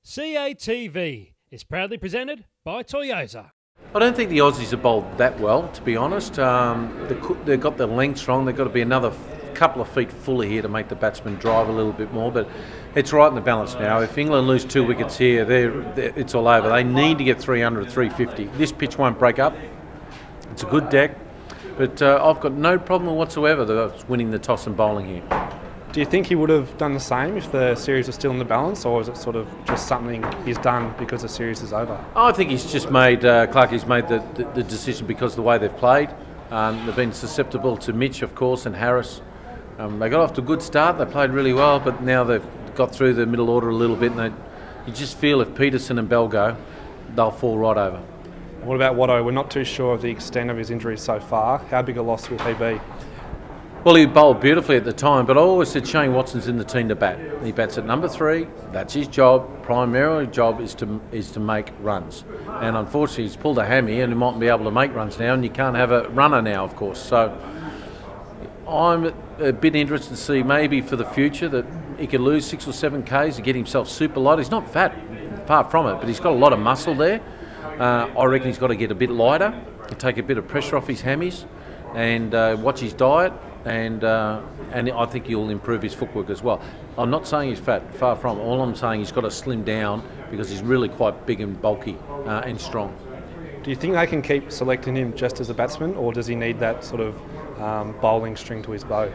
CATV is proudly presented by Toyota. I don't think the Aussies have bowled that well, to be honest. They've got their length wrong. They've got to be another couple of feet fuller here to make the batsmen drive a little bit more. But it's right in the balance now. If England lose 2 wickets here, it's all over. They need to get 300, 350. This pitch won't break up. It's a good deck. But I've got no problem whatsoever with winning the toss and bowling here. Do you think he would have done the same if the series was still in the balance, or is it sort of just something he's done because the series is over? I think he's just made, Clarkie's made the decision because of the way they've played. They've been susceptible to Mitch, of course, and Harris. They got off to a good start, they played really well, but now they've got through the middle order a little bit, and you just feel if Pietersen and Bell go, they'll fall right over. What about Watto? We're not too sure of the extent of his injuries so far. How big a loss will he be? Well, he bowled beautifully at the time, but I always said Shane Watson's in the team to bat. He bats at number 3. That's his job. Primary job is to make runs. And unfortunately, he's pulled a hammy, and he mightn't be able to make runs now. And you can't have a runner now, of course. So I'm a bit interested to see maybe for the future that he could lose 6 or 7 Ks to get himself super light. He's not fat, far from it, but he's got a lot of muscle there. I reckon he's got to get a bit lighter to take a bit of pressure off his hammies and watch his diet. And I think he'll improve his footwork as well. I'm not saying he's fat, far from. All I'm saying he's got to slim down because he's really quite big and bulky and strong. Do you think they can keep selecting him just as a batsman, or does he need that sort of bowling string to his bow?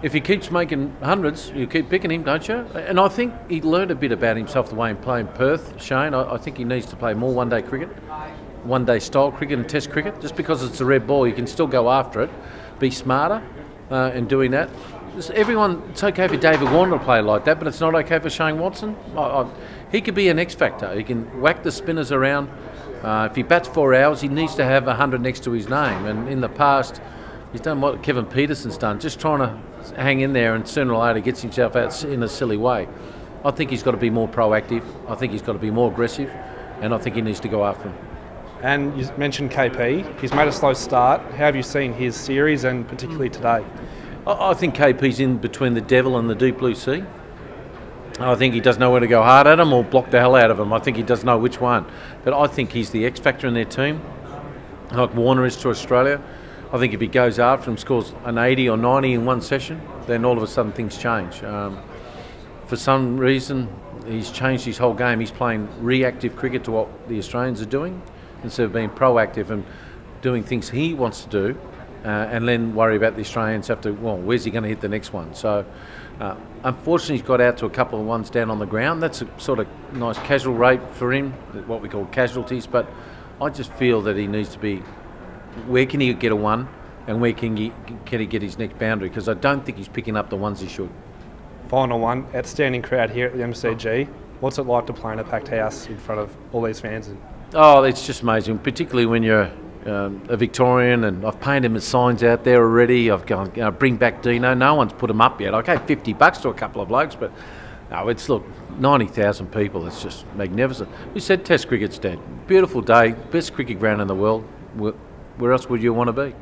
If he keeps making hundreds, you keep picking him, don't you? And I think he learned a bit about himself the way he played in Perth, Shane. I think he needs to play more one-day cricket, one-day style cricket and test cricket. Just because it's a red ball, you can still go after it, be smarter. In doing that, it's okay for David Warner to play like that, but it's not okay for Shane Watson. He could be an X factor. He can whack the spinners around. If he bats 4 hours, he needs to have 100 next to his name. And in the past, he's done what Kevin Pietersen's done, just trying to hang in there, and sooner or later gets himself out in a silly way. I think he's got to be more proactive. I think he's got to be more aggressive, and I think he needs to go after him. And you mentioned KP. He's made a slow start. How have you seen his series, and particularly today? I think KP's in between the devil and the deep blue sea. I think he doesn't know where to go hard at him or block the hell out of him. I think he doesn't know which one. But I think he's the X factor in their team, like Warner is to Australia. I think if he goes after him, scores an 80 or 90 in one session, then all of a sudden things change. For some reason, he's changed his whole game. He's playing reactive cricket to what the Australians are doing, instead of being proactive and doing things he wants to do, and then worry about the Australians have to, well, where's he going to hit the next one? So unfortunately he's got out to a couple of ones down on the ground. That's a sort of nice casual rate for him, what we call casualties, but I just feel that he needs to be, where can he get a one and where can he get his next boundary, because I don't think he's picking up the ones he should. Final one, outstanding crowd here at the MCG. What's it like to play in a packed house in front of all these fans? Oh, it's just amazing, particularly when you're a Victorian, and I've painted my signs out there already. I've gone, bring back Dino. No one's put them up yet. I gave $50 to a couple of blokes, but no, it's, look, 90,000 people. It's just magnificent. We said Test cricket's dead. Beautiful day, best cricket ground in the world. Where else would you want to be?